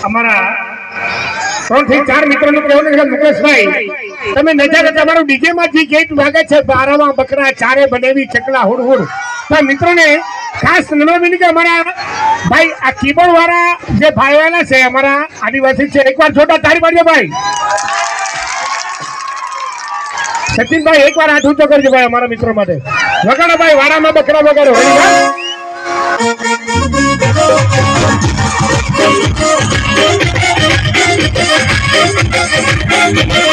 અમારા 3 થી 4 મિત્રોનું કહેવાનું છે મુકેશભાઈ તમે નજર તમારું ડીજે માંથી ગીત વાગે છે બારામાં બકરા ચારે બનેવી ચકલા હુડ હુડ તો મિત્રોને ખાસ નમ્ર કે અમારા ભાઈ આ કીબોર્ડ વાળા જે ભાઈ વાળા છે અમારા આદિવાસી છે એકવાર છોટા તાળી પાડજો ભાઈ સચિનભાઈ એકવાર હાથ ઊંચો કરજો ભાઈ અમારા મિત્રો માટે વગાડો ભાઈ વાડામાં બકરા વગાડો Thank you.